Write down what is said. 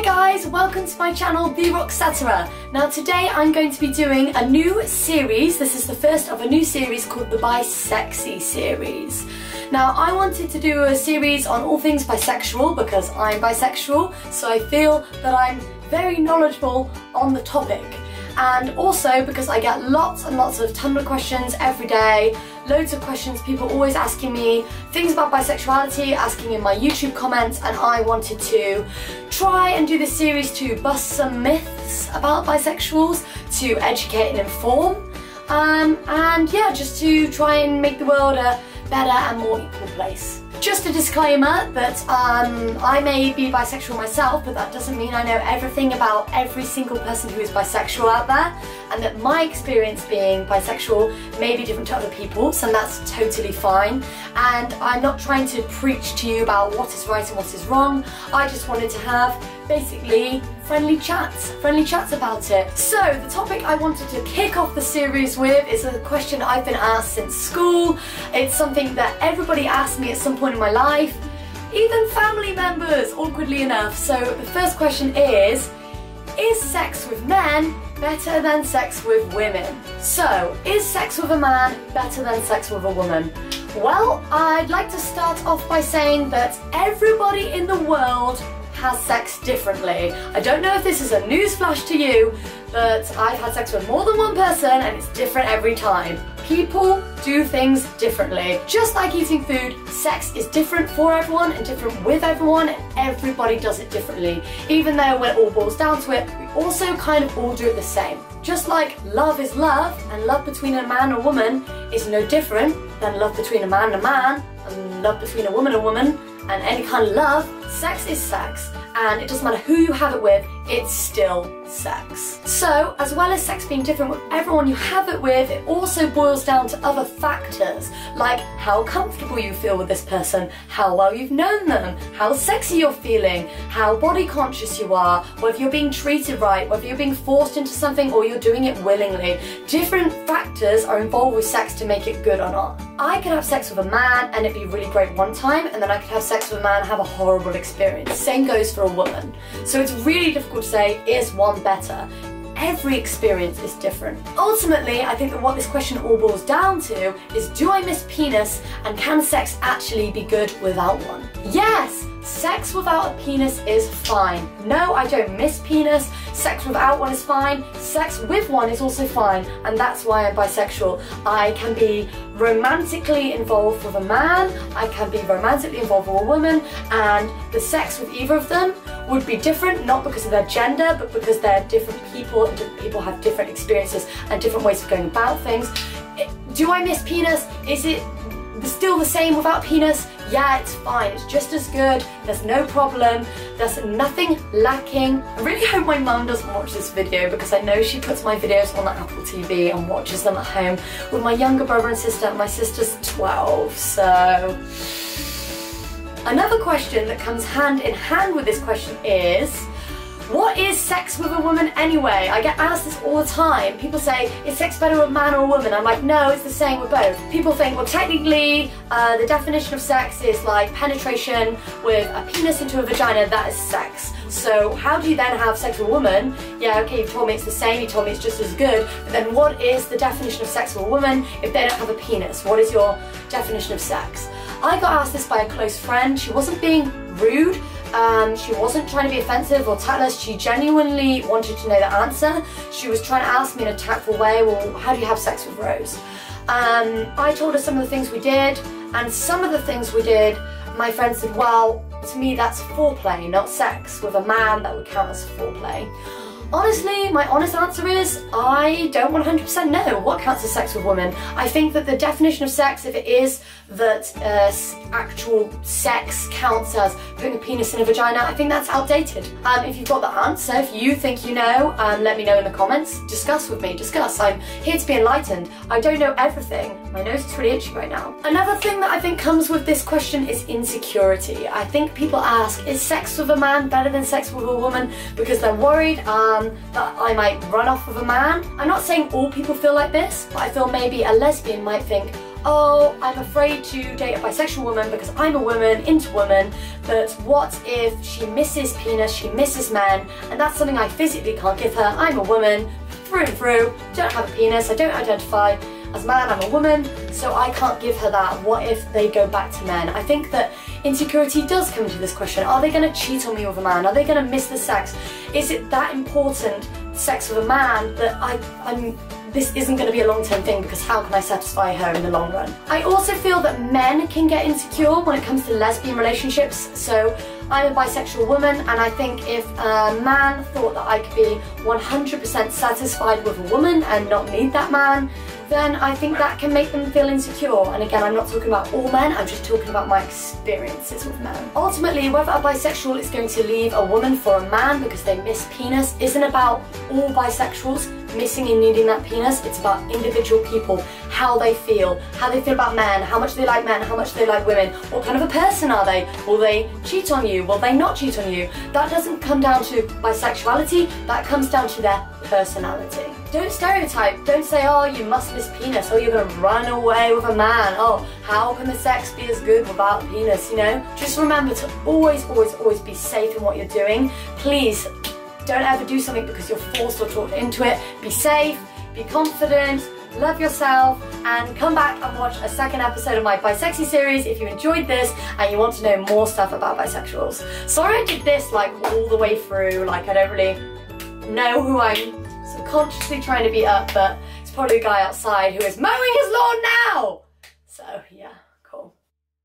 guys, welcome to my channel BISEXY. Now today I'm going to be doing a new series. This is the first of a new series called the BISEXY series. Now I wanted to do a series on all things bisexual because I'm bisexual, so I feel that I'm very knowledgeable on the topic. And also because I get lots and lots of Tumblr questions every day, loads of questions, people always asking me things about bisexuality, asking in my YouTube comments, and I wanted to try and do this series to bust some myths about bisexuals, to educate and inform, and yeah, just to try and make the world a better and more equal place. Just a disclaimer that I may be bisexual myself, but that doesn't mean I know everything about every single person who is bisexual out there, and that my experience being bisexual may be different to other people's, and that's totally fine. And I'm not trying to preach to you about what is right and what is wrong. I just wanted to have basically friendly chats about it. So the topic I wanted to kick off the series with is a question I've been asked since school. It's something that everybody asked me at some point in my life, even family members, awkwardly enough. So the first question is sex with men better than sex with women? So, is sex with a man better than sex with a woman? Well, I'd like to start off by saying that everybody in the world has sex differently. I don't know if this is a newsflash to you, but I've had sex with more than one person and it's different every time. People do things differently. Just like eating food, sex is different for everyone and different with everyone, and everybody does it differently. Even though when it all boils down to it, we also kind of all do it the same. Just like love is love, and love between a man and a woman is no different than love between a man and a man, and love between a woman and a woman, and any kind of love, sex is sex. And it doesn't matter who you have it with, it's still sex. So, as well as sex being different with everyone you have it with, it also boils down to other factors, like how comfortable you feel with this person, how well you've known them, how sexy you're feeling, how body conscious you are, whether you're being treated right, whether you're being forced into something or you're doing it willingly. Different factors are involved with sex to make it good or not. I could have sex with a man and it'd be really great one time, and then I could have sex with a man and have a horrible experience. Same goes for a woman. So it's really difficult to say, is one better? Every experience is different. Ultimately, I think that what this question all boils down to is, do I miss penis, and can sex actually be good without one? Yes! Sex without a penis is fine. No, I don't miss penis. Sex without one is fine. Sex with one is also fine, and that's why I'm bisexual. I can be romantically involved with a man, I can be romantically involved with a woman, and the sex with either of them would be different, not because of their gender, but because they're different people, and different people have different experiences and different ways of going about things. Do I miss penis? Is it still the same without penis? Yeah, it's fine, it's just as good, there's no problem, there's nothing lacking. I really hope my mum doesn't watch this video, because I know she puts my videos on the Apple TV and watches them at home with my younger brother and sister, and my sister's 12, so... Another question that comes hand in hand with this question is, what is sex with a woman anyway? I get asked this all the time. People say, is sex better with a man or a woman? I'm like, no, it's the same with both. People think, well, technically, the definition of sex is like penetration with a penis into a vagina, that is sex. So how do you then have sex with a woman? Yeah, okay, you've told me it's the same, you told me it's just as good, but then what is the definition of sex with a woman if they don't have a penis? What is your definition of sex? I got asked this by a close friend. She wasn't being rude. She wasn't trying to be offensive or tactless, she genuinely wanted to know the answer. She was trying to ask me in a tactful way, well, how do you have sex with Rose? I told her some of the things we did, and some of the things we did, my friend said, well, to me that's foreplay, not sex. With a man, that would count as foreplay. Honestly, my honest answer is, I don't 100% know what counts as sex with women. I think that the definition of sex, if it is that actual sex counts as putting a penis in a vagina, I think that's outdated. If you've got the answer, if you think you know, let me know in the comments. Discuss with me, discuss. I'm here to be enlightened. I don't know everything. My nose is really itchy right now. Another thing that I think comes with this question is insecurity. I think people ask, is sex with a man better than sex with a woman? Because they're worried that I might run off with a man. I'm not saying all people feel like this, but I feel maybe a lesbian might think, oh, I'm afraid to date a bisexual woman because I'm a woman, into women, but what if she misses penis, she misses men, and that's something I physically can't give her. I'm a woman, through and through, don't have a penis, I don't identify as a man, I'm a woman, so I can't give her that. What if they go back to men? I think that insecurity does come into this question. Are they going to cheat on me with a man? Are they going to miss the sex? Is it that important, sex with a man, that this isn't going to be a long-term thing, because how can I satisfy her in the long run? I also feel that men can get insecure when it comes to lesbian relationships. So I'm a bisexual woman, and I think if a man thought that I could be 100% satisfied with a woman and not need that man, then I think that can make them feel insecure. And again, I'm not talking about all men, I'm just talking about my experiences with men. Ultimately, whether a bisexual is going to leave a woman for a man because they miss penis isn't about all bisexuals missing and needing that penis. It's about individual people, how they feel about men, how much they like men, how much they like women, what kind of a person are they, will they cheat on you, will they not cheat on you. That doesn't come down to bisexuality, that comes down to their personality. Don't stereotype, don't say, oh, you must miss penis, or you're gonna run away with a man, oh, how can the sex be as good without penis, you know? Just remember to always be safe in what you're doing. Please, don't ever do something because you're forced or talked into it. Be safe, be confident, love yourself, and come back and watch a second episode of my BISEXY series if you enjoyed this and you want to know more stuff about bisexuals. Sorry I did this like all the way through, like I don't really know who I'm subconsciously trying to beat up, but it's probably a guy outside who is mowing his lawn now! So, yeah.